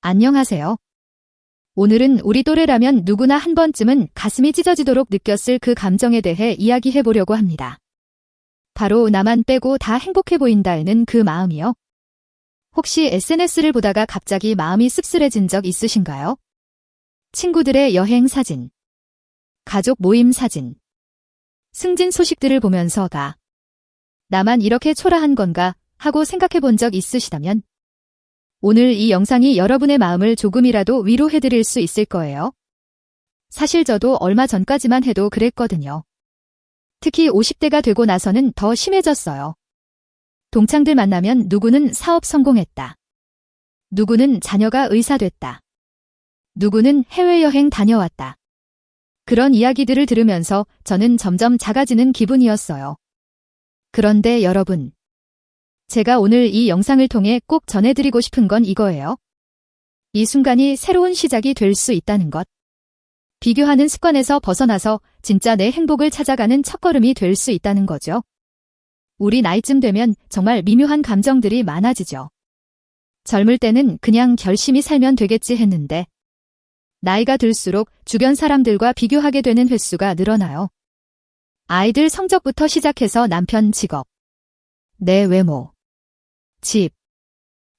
안녕하세요. 오늘은 우리 또래라면 누구나 한 번쯤은 가슴이 찢어지도록 느꼈을 그 감정에 대해 이야기해 보려고 합니다. 바로 나만 빼고 다 행복해 보인다는 그 마음이요. 혹시 SNS를 보다가 갑자기 마음이 씁쓸해진 적 있으신가요? 친구들의 여행 사진, 가족 모임 사진, 승진 소식들을 보면서가 나만 이렇게 초라한 건가 하고 생각해 본 적 있으시다면 오늘 이 영상이 여러분의 마음을 조금이라도 위로해 드릴 수 있을 거예요. 사실 저도 얼마 전까지만 해도 그랬거든요. 특히 50대가 되고 나서는 더 심해졌어요. 동창들 만나면 누구는 사업 성공했다. 누구는 자녀가 의사 됐다. 누구는 해외여행 다녀왔다. 그런 이야기들을 들으면서 저는 점점 작아지는 기분이었어요. 그런데 여러분, 제가 오늘 이 영상을 통해 꼭 전해드리고 싶은 건 이거예요. 이 순간이 새로운 시작이 될 수 있다는 것. 비교하는 습관에서 벗어나서 진짜 내 행복을 찾아가는 첫걸음이 될 수 있다는 거죠. 우리 나이쯤 되면 정말 미묘한 감정들이 많아지죠. 젊을 때는 그냥 열심히 살면 되겠지 했는데 나이가 들수록 주변 사람들과 비교하게 되는 횟수가 늘어나요. 아이들 성적부터 시작해서 남편 직업, 내 외모, 집,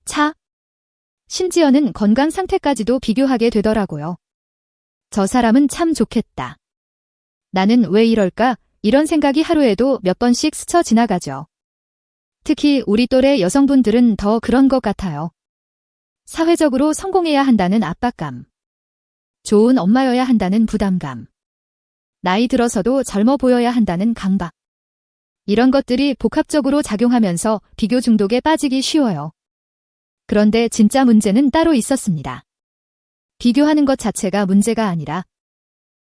차, 심지어는 건강 상태까지도 비교하게 되더라고요. 저 사람은 참 좋겠다. 나는 왜 이럴까? 이런 생각이 하루에도 몇 번씩 스쳐 지나가죠. 특히 우리 또래 여성분들은 더 그런 것 같아요. 사회적으로 성공해야 한다는 압박감, 좋은 엄마여야 한다는 부담감, 나이 들어서도 젊어 보여야 한다는 강박. 이런 것들이 복합적으로 작용하면서 비교 중독에 빠지기 쉬워요. 그런데 진짜 문제는 따로 있었습니다. 비교하는 것 자체가 문제가 아니라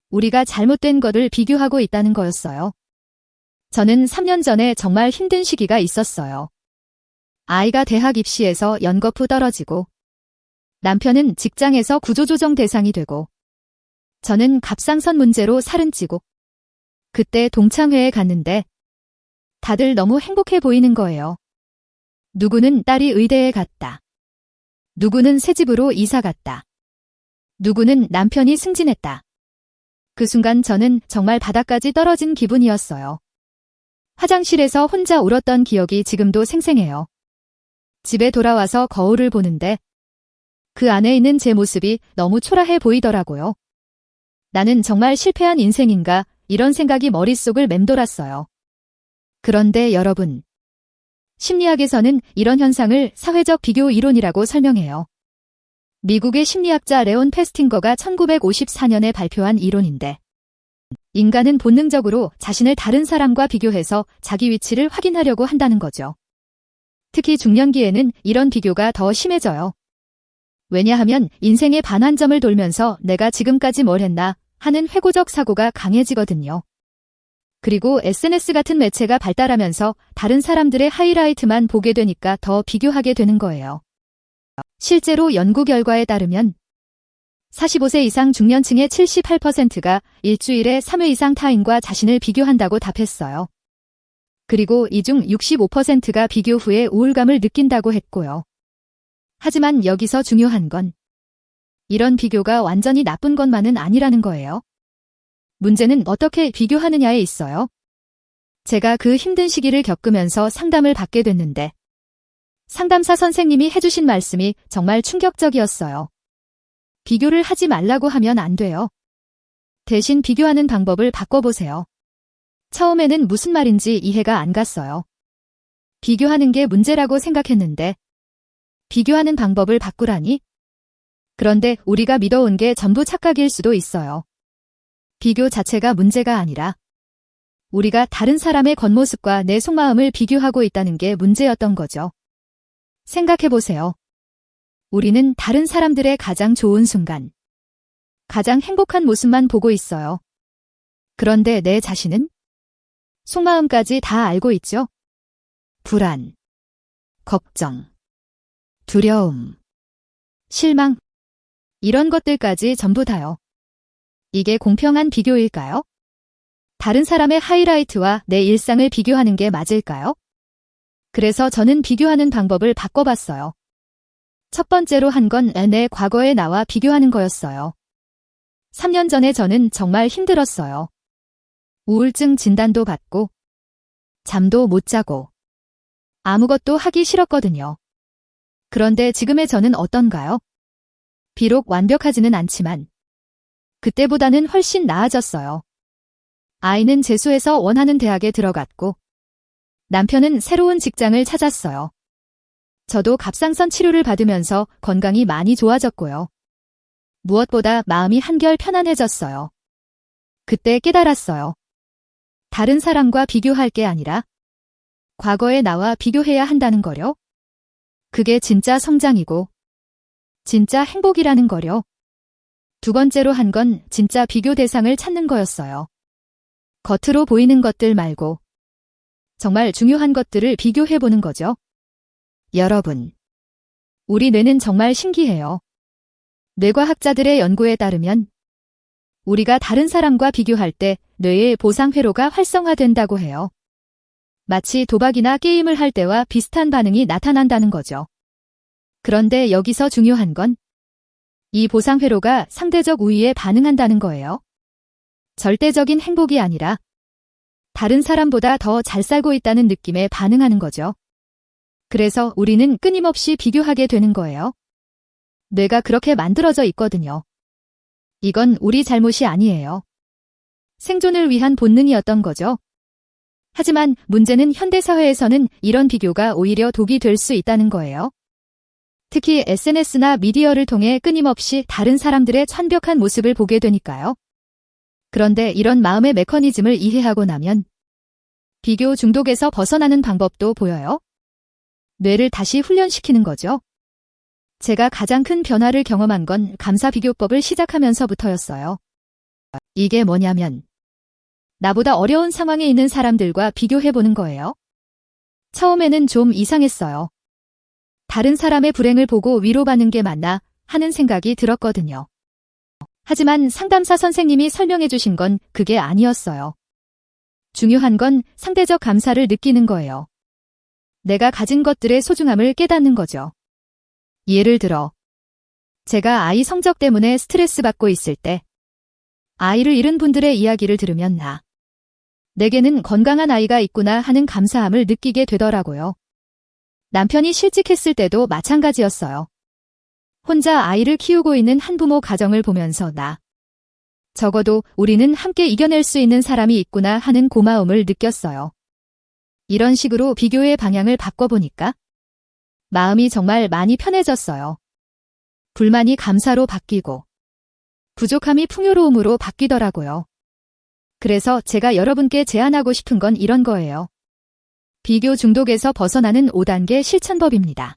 우리가 잘못된 것을 비교하고 있다는 거였어요. 저는 3년 전에 정말 힘든 시기가 있었어요. 아이가 대학 입시에서 연거푸 떨어지고 남편은 직장에서 구조조정 대상이 되고 저는 갑상선 문제로 살은 찌고 그때 동창회에 갔는데 다들 너무 행복해 보이는 거예요. 누구는 딸이 의대에 갔다. 누구는 새 집으로 이사 갔다. 누구는 남편이 승진했다. 그 순간 저는 정말 바닥까지 떨어진 기분이었어요. 화장실에서 혼자 울었던 기억이 지금도 생생해요. 집에 돌아와서 거울을 보는데 그 안에 있는 제 모습이 너무 초라해 보이더라고요. 나는 정말 실패한 인생인가 이런 생각이 머릿속을 맴돌았어요. 그런데 여러분, 심리학에서는 이런 현상을 사회적 비교 이론이라고 설명해요. 미국의 심리학자 레온 페스팅거가 1954년에 발표한 이론인데 인간은 본능적으로 자신을 다른 사람과 비교해서 자기 위치를 확인하려고 한다는 거죠. 특히 중년기에는 이런 비교가 더 심해져요. 왜냐하면 인생의 반환점을 돌면서 내가 지금까지 뭘 했나 하는 회고적 사고가 강해지거든요. 그리고 SNS 같은 매체가 발달하면서 다른 사람들의 하이라이트만 보게 되니까 더 비교하게 되는 거예요. 실제로 연구 결과에 따르면 45세 이상 중년층의 78%가 일주일에 3회 이상 타인과 자신을 비교한다고 답했어요. 그리고 이 중 65%가 비교 후에 우울감을 느낀다고 했고요. 하지만 여기서 중요한 건 이런 비교가 완전히 나쁜 것만은 아니라는 거예요. 문제는 어떻게 비교하느냐에 있어요. 제가 그 힘든 시기를 겪으면서 상담을 받게 됐는데 상담사 선생님이 해주신 말씀이 정말 충격적이었어요. 비교를 하지 말라고 하면 안 돼요. 대신 비교하는 방법을 바꿔보세요. 처음에는 무슨 말인지 이해가 안 갔어요. 비교하는 게 문제라고 생각했는데 비교하는 방법을 바꾸라니? 그런데 우리가 믿어온 게 전부 착각일 수도 있어요. 비교 자체가 문제가 아니라 우리가 다른 사람의 겉모습과 내 속마음을 비교하고 있다는 게 문제였던 거죠. 생각해보세요. 우리는 다른 사람들의 가장 좋은 순간, 가장 행복한 모습만 보고 있어요. 그런데 내 자신은? 속마음까지 다 알고 있죠? 불안, 걱정, 두려움, 실망, 이런 것들까지 전부 다요. 이게 공평한 비교일까요? 다른 사람의 하이라이트와 내 일상을 비교하는 게 맞을까요? 그래서 저는 비교하는 방법을 바꿔봤어요. 첫 번째로 한 건 내 과거의 나와 비교하는 거였어요. 3년 전에 저는 정말 힘들었어요. 우울증 진단도 받고, 잠도 못 자고, 아무것도 하기 싫었거든요. 그런데 지금의 저는 어떤가요? 비록 완벽하지는 않지만, 그때보다는 훨씬 나아졌어요. 아이는 재수해서 원하는 대학에 들어갔고, 남편은 새로운 직장을 찾았어요. 저도 갑상선 치료를 받으면서 건강이 많이 좋아졌고요. 무엇보다 마음이 한결 편안해졌어요. 그때 깨달았어요. 다른 사람과 비교할 게 아니라 과거의 나와 비교해야 한다는 거요. 그게 진짜 성장이고 진짜 행복이라는 거요. 두 번째로 한 건 진짜 비교 대상을 찾는 거였어요. 겉으로 보이는 것들 말고 정말 중요한 것들을 비교해보는 거죠. 여러분, 우리 뇌는 정말 신기해요. 뇌과학자들의 연구에 따르면 우리가 다른 사람과 비교할 때 뇌의 보상회로가 활성화된다고 해요. 마치 도박이나 게임을 할 때와 비슷한 반응이 나타난다는 거죠. 그런데 여기서 중요한 건 이 보상회로가 상대적 우위에 반응한다는 거예요. 절대적인 행복이 아니라 다른 사람보다 더 잘 살고 있다는 느낌에 반응하는 거죠. 그래서 우리는 끊임없이 비교하게 되는 거예요. 뇌가 그렇게 만들어져 있거든요. 이건 우리 잘못이 아니에요. 생존을 위한 본능이었던 거죠. 하지만 문제는 현대사회에서는 이런 비교가 오히려 독이 될 수 있다는 거예요. 특히 SNS나 미디어를 통해 끊임없이 다른 사람들의 완벽한 모습을 보게 되니까요. 그런데 이런 마음의 메커니즘을 이해하고 나면 비교 중독에서 벗어나는 방법도 보여요. 뇌를 다시 훈련시키는 거죠. 제가 가장 큰 변화를 경험한 건 감사비교법을 시작하면서부터였어요. 이게 뭐냐면 나보다 어려운 상황에 있는 사람들과 비교해보는 거예요. 처음에는 좀 이상했어요. 다른 사람의 불행을 보고 위로받는 게 맞나 하는 생각이 들었거든요. 하지만 상담사 선생님이 설명해 주신 건 그게 아니었어요. 중요한 건 상대적 감사를 느끼는 거예요. 내가 가진 것들의 소중함을 깨닫는 거죠. 예를 들어, 제가 아이 성적 때문에 스트레스 받고 있을 때 아이를 잃은 분들의 이야기를 들으면 내게는 건강한 아이가 있구나 하는 감사함을 느끼게 되더라고요. 남편이 실직했을 때도 마찬가지였어요. 혼자 아이를 키우고 있는 한부모 가정을 보면서 적어도 우리는 함께 이겨낼 수 있는 사람이 있구나 하는 고마움을 느꼈어요. 이런 식으로 비교의 방향을 바꿔보니까 마음이 정말 많이 편해졌어요. 불만이 감사로 바뀌고 부족함이 풍요로움으로 바뀌더라고요. 그래서 제가 여러분께 제안하고 싶은 건 이런 거예요. 비교 중독에서 벗어나는 5단계 실천법입니다.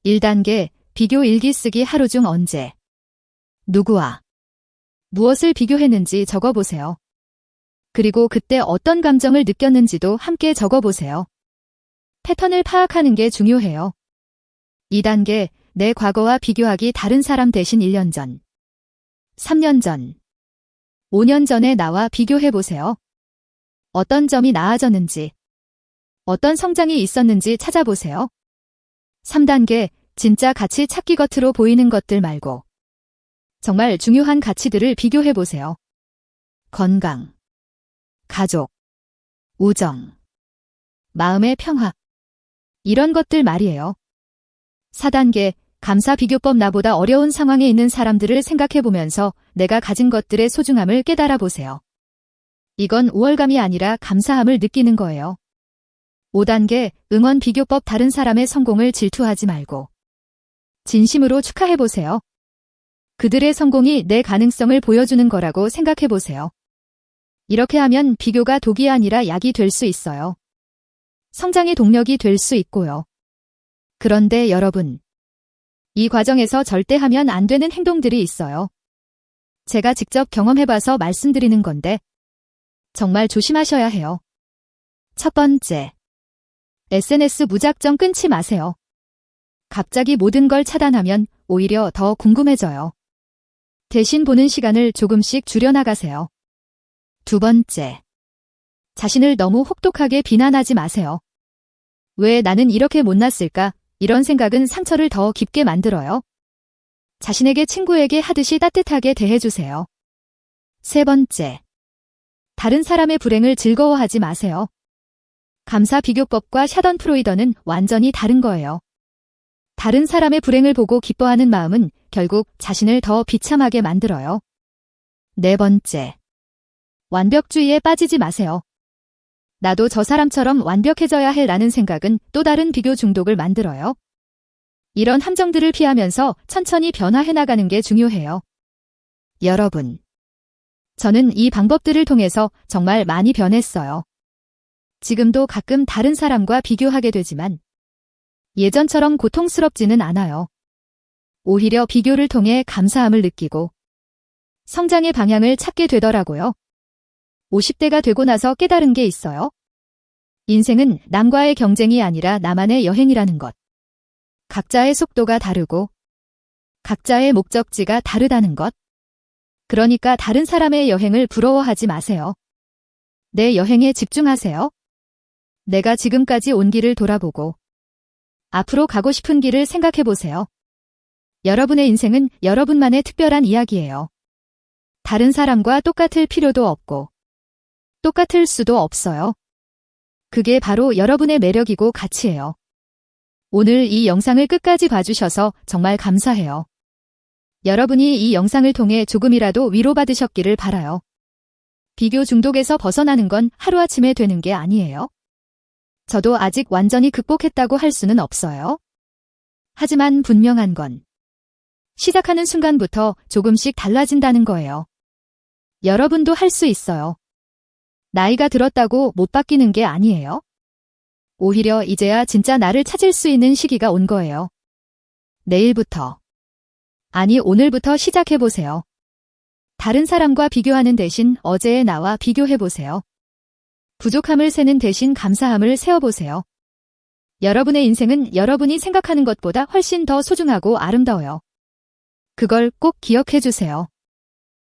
1단계, 비교 일기 쓰기 하루 중 언제, 누구와, 무엇을 비교했는지 적어보세요. 그리고 그때 어떤 감정을 느꼈는지도 함께 적어보세요. 패턴을 파악하는 게 중요해요. 2단계, 내 과거와 비교하기 다른 사람 대신 1년 전, 3년 전, 5년 전의 나와 비교해보세요. 어떤 점이 나아졌는지, 어떤 성장이 있었는지 찾아보세요. 3단계, 진짜 가치 찾기 겉으로 보이는 것들 말고 정말 중요한 가치들을 비교해보세요. 건강, 가족, 우정, 마음의 평화, 이런 것들 말이에요. 4단계, 감사 비교법 나보다 어려운 상황에 있는 사람들을 생각해보면서 내가 가진 것들의 소중함을 깨달아 보세요. 이건 우월감이 아니라 감사함을 느끼는 거예요. 5단계, 응원 비교법 다른 사람의 성공을 질투하지 말고 진심으로 축하해보세요. 그들의 성공이 내 가능성을 보여주는 거라고 생각해보세요. 이렇게 하면 비교가 독이 아니라 약이 될 수 있어요. 성장의 동력이 될 수 있고요. 그런데 여러분, 이 과정에서 절대 하면 안 되는 행동들이 있어요. 제가 직접 경험해봐서 말씀드리는 건데 정말 조심하셔야 해요. 첫 번째, SNS 무작정 끊지 마세요. 갑자기 모든 걸 차단하면 오히려 더 궁금해져요. 대신 보는 시간을 조금씩 줄여나가세요. 두 번째, 자신을 너무 혹독하게 비난하지 마세요. 왜 나는 이렇게 못났을까 이런 생각은 상처를 더 깊게 만들어요. 자신에게 친구에게 하듯이 따뜻하게 대해주세요. 세 번째. 다른 사람의 불행을 즐거워하지 마세요. 감사 비교법과 샤던프로이더는 완전히 다른 거예요. 다른 사람의 불행을 보고 기뻐하는 마음은 결국 자신을 더 비참하게 만들어요. 네 번째. 완벽주의에 빠지지 마세요. 나도 저 사람처럼 완벽해져야 해 라는 생각은 또 다른 비교 중독을 만들어요. 이런 함정들을 피하면서 천천히 변화해 나가는 게 중요해요. 여러분, 저는 이 방법들을 통해서 정말 많이 변했어요. 지금도 가끔 다른 사람과 비교하게 되지만 예전처럼 고통스럽지는 않아요. 오히려 비교를 통해 감사함을 느끼고 성장의 방향을 찾게 되더라고요. 50대가 되고 나서 깨달은 게 있어요. 인생은 남과의 경쟁이 아니라 나만의 여행이라는 것. 각자의 속도가 다르고 각자의 목적지가 다르다는 것. 그러니까 다른 사람의 여행을 부러워하지 마세요. 내 여행에 집중하세요. 내가 지금까지 온 길을 돌아보고 앞으로 가고 싶은 길을 생각해 보세요. 여러분의 인생은 여러분만의 특별한 이야기예요. 다른 사람과 똑같을 필요도 없고 똑같을 수도 없어요. 그게 바로 여러분의 매력이고 가치예요. 오늘 이 영상을 끝까지 봐주셔서 정말 감사해요. 여러분이 이 영상을 통해 조금이라도 위로받으셨기를 바라요. 비교 중독에서 벗어나는 건 하루아침에 되는 게 아니에요. 저도 아직 완전히 극복했다고 할 수는 없어요. 하지만 분명한 건 시작하는 순간부터 조금씩 달라진다는 거예요. 여러분도 할 수 있어요. 나이가 들었다고 못 바뀌는 게 아니에요. 오히려 이제야 진짜 나를 찾을 수 있는 시기가 온 거예요. 내일부터, 아니 오늘부터 시작해보세요. 다른 사람과 비교하는 대신 어제의 나와 비교해보세요. 부족함을 세는 대신 감사함을 세어보세요. 여러분의 인생은 여러분이 생각하는 것보다 훨씬 더 소중하고 아름다워요. 그걸 꼭 기억해주세요.